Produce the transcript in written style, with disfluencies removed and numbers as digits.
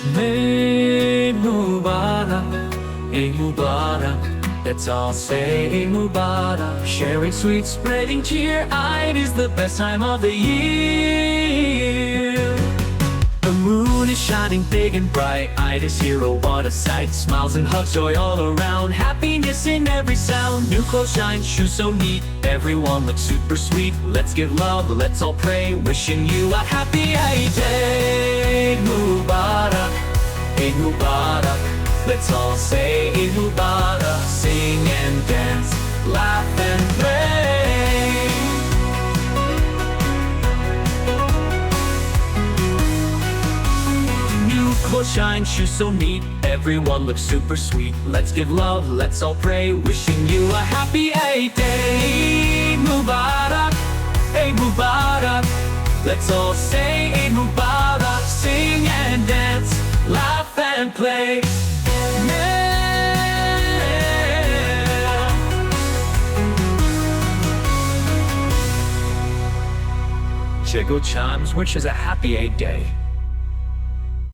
Eid Mubarak, Eid Mubarak. Let's all say Eid Mubarak. Sharing sweets, spreading cheer. Eid is the best time of the year. The moon is shining big and bright. Eid is here, oh what a sight. Smiles and hugs, joy all around. Happiness in every sound. New clothes shine, shoes so neat. Everyone looks super sweet. Let's give love, let's all pray. Wishing you a happy Eid. Eid Mubarak, Eid Mubarak. Let's all say Eid Mubarak. Sing and dance, laugh and play. New clothes shine, shoes so neat. Everyone looks super sweet. Let's give love, let's all pray. Wishing you a happy Eid. Eid Mubarak, Eid Mubarak. Let's all say Eid Mubarak. Sing and dance, laugh and play. Giggle Chimes wishes a happy Eid day.